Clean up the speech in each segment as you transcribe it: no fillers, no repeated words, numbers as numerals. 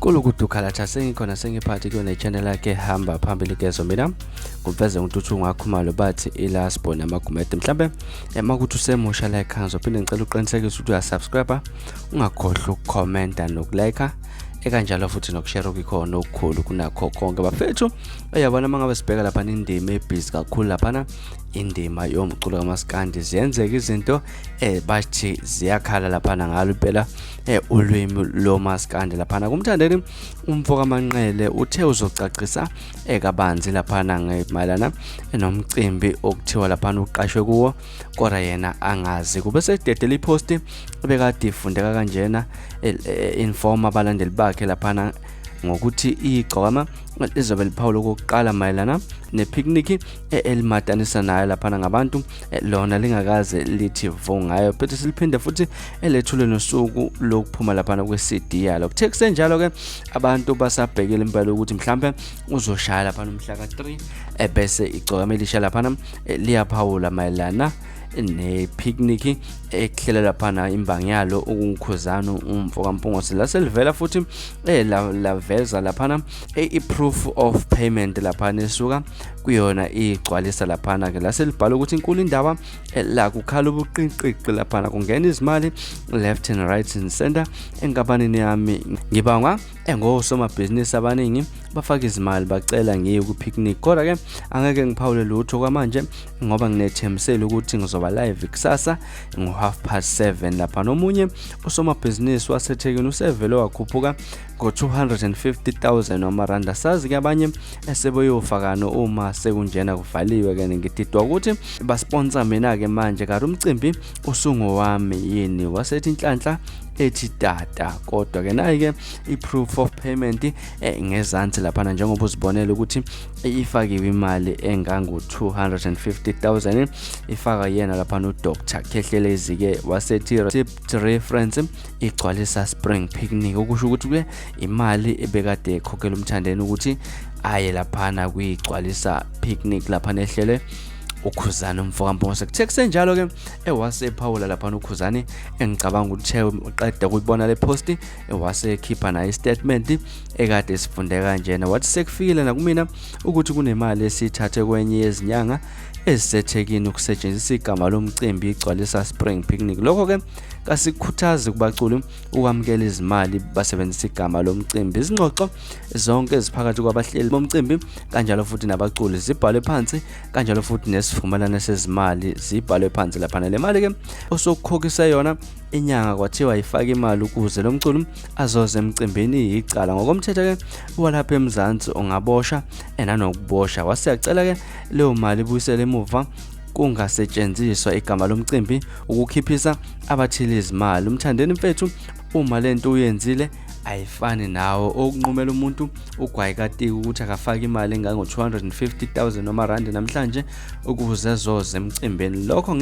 Kulukudukhala sengikhona sengiphathi kuyona i-channel yakhe hamba phambili kezo mina kuveze ngituthu ngakhumalo bathi ilasbon amagumede mhlambe emakuthi usemusha la ekhaya phinde ngicela uqinisekise ukuthi uyasubscribe ungakhohlwa ukucomment nokulike ekanjalo futhi nokushare okukhona okukhulu kunakho konke bafethu uyabona mangabe sibheka lapha indima ebhizi kakhulu lapha indima yomculo kamaskandi ziyenzeka izinto bathi ziyakhala lapha ngalo impela ulwimi lomaskandi lapha kuMthandeni umfoka amanqele uthe uzocacisa kabanzi lapha ngemayelana nomcimbi okuthiwa lapha uqashwe kuwo kodwa yena angazi kube sededela ipost bekade ifundeka kanjena inform abalandeli bakhe lapha ngokuthi igqokama lizobe liphawula kokuqala mayelana nepicnic elimatanisa nayo lapha ngabantu lona lingakaze lithi vongayo phethe siliphinde futhi elethule nosuku lokuphuma lapha kwe-CD yalo kuthe kusenjalo ke abantu basabhekela impela ukuthi mhlambe uzoshaya lapha nomhla ka3 bese igqokama elisha lapha liyaphawula mayelana ne-picnic ekhelela lapha imbangi yalo ukungikhuzana umfoka mpungosi la selivela futhi laveza lapha i-proof of payment lapha nesuka kuyona igcwalisa lapha ke la selibhala ukuthi inkulu indaba la kukhala ubuqinqiqi lapha kungena izimali left and right and center enkampanini yami ngibanga ngosomabhizinisi abaningi bafaka izimali bacela ngiye ku-picnic kodwa ke angeke ngiphawule lutho kwamanje ngoba nginethemsela ukuthi ngizoba live kusasa ngo7:30 lapha nomunye usomabhizinisi waseThekwini usevele wakhuphuka ngo250,000 amaranda sazi ke abanye esebeyofakano uma sekunjena kuvaliwe ke ngididwa ukuthi basponsor mina ke manje kanti umcimbi usungo wami yini wasethi inhlanhla ethi data kodwa ke nayi ke i-proof of payment ngezansi lapha njengoba uzibonela ukuthi ifakiwe imali engango 250,000 ifaka yena lapha no Dr. Khehlelezi ke wasethi reference igcwalisa spring picnic okusho ukuthi ke imali ebekade ekhokhela uMthandeni ukuthi aye lapha kuyigcwalisa picnic lapha nehlele ukhuzana umfoka mpungosi kuthe kusenjalo ke ewasephawula lapha ukhuzani engicabanga ukuthi uqeda ukuyibona le post ewasekhipha nayo statement ekade sifunde kanjena wathi sekufikile nakumina ukuthi kunemali esithathe kwenye yezinyanga eziseThekwini ukusetshenziswa igama lomcimbi igcwalisa spring picnic lokho ke kasikhuthaza kubaculi ukwamukela izimali basebenzisa igama lomcimbi izingxoxo zonke eziphakathi kwabahleli bomcimbi kanjalo futhi nabaculi zibhalwe phansi kanjalo futhi nesivumelano sezimali zibhalwe phansi lapha le mali ke osokukhokhisa yona inyanga kwathiwa ifaka imali ukuze lo mculi azoze emcimbini icala ngokomthetho ke walapha eMzansi ongabosha enanokubosha wasiyacela ke leyo mali ibuyisele emuva kungasetshenziswa igama lomcimbi ukukhiphisa abathili izimali uMthandeni mfethu uma lento uyenzile ayifani nawo okunqumela umuntu ugwayikati ukuthi akafaka imali engango 250,000 noma rand namhlanje ukuze zoze emcimbini lokho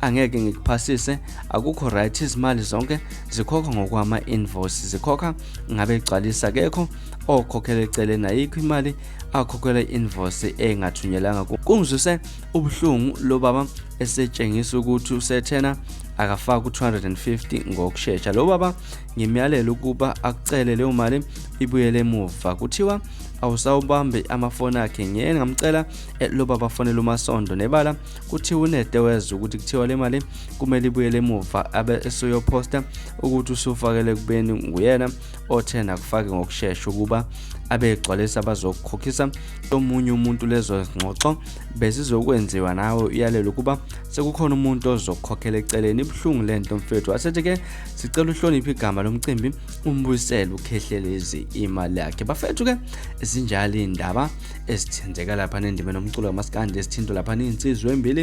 angeke ngikuphasise akukho right izimali zonke zikhokha ngokwama invoice zikhokha ngabe igcwalisa kekho okhokhela eceleni ayikho imali akhokhela invoice engathunyelanga kungizuse ubuhlungu lo baba esetshengisa ukuthi usethena akafaka u250 ngokusheshsha lo baba ngimyalela ukuba akucele leyo mali ibuyele emuva kuthiwa awusawubambe amafoni akhe ngiyena ngamcela lo baba fonela uMasondo nebala kuthiwa unedeweza ukuthi kuthiwa le mali kumele ibuyele emuva abe esoyoposta ukuthi usufakele kubeni nguyena othena kufake ngokusheshsha ukuba abegcwalisa abazokukhokhisa omunye umuntu lezo ngxoxo bezizokwenziwa nawe uyalelo kuba sekukhona umuntu ozokukhokhela eceleni ibhlungu lento mfethu asethi ke sicela uhloniphe igama lomcimbi umbuyisele uKhehlelezi imali yakhe bafethu ke zinjalo indaba ezithenzeka lapha nendime nomculo kamaskandi esithinto lapha insizwe embili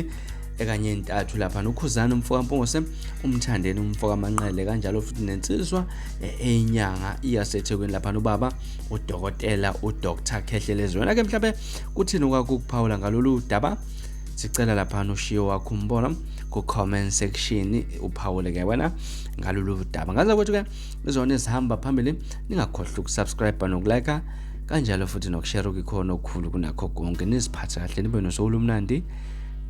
ekanye intathu lapha nokhuzana umfoka mpungosi uMthandeni umfoka amanqele kanjalo futhi nensizwa enyanga iyaseThekwini lapha nobaba udokotela uDr. Khehlelezi wena ke mhlawumbe kuthini ukwakuphawula ngalolu daba sicela lapha ushiyo wakho umbona ku comment section uphawule ke wena ngalolu daba ngaza kwethu ke izona ezihamba phambili ningakhohlwa ukusubscribe nokulike kanjalo futhi nokushare okukhona okukhulu kunakho konke niziphathe kahle nibe nosolo omnandi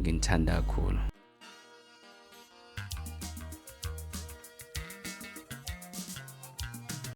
nginthanda kakhulu.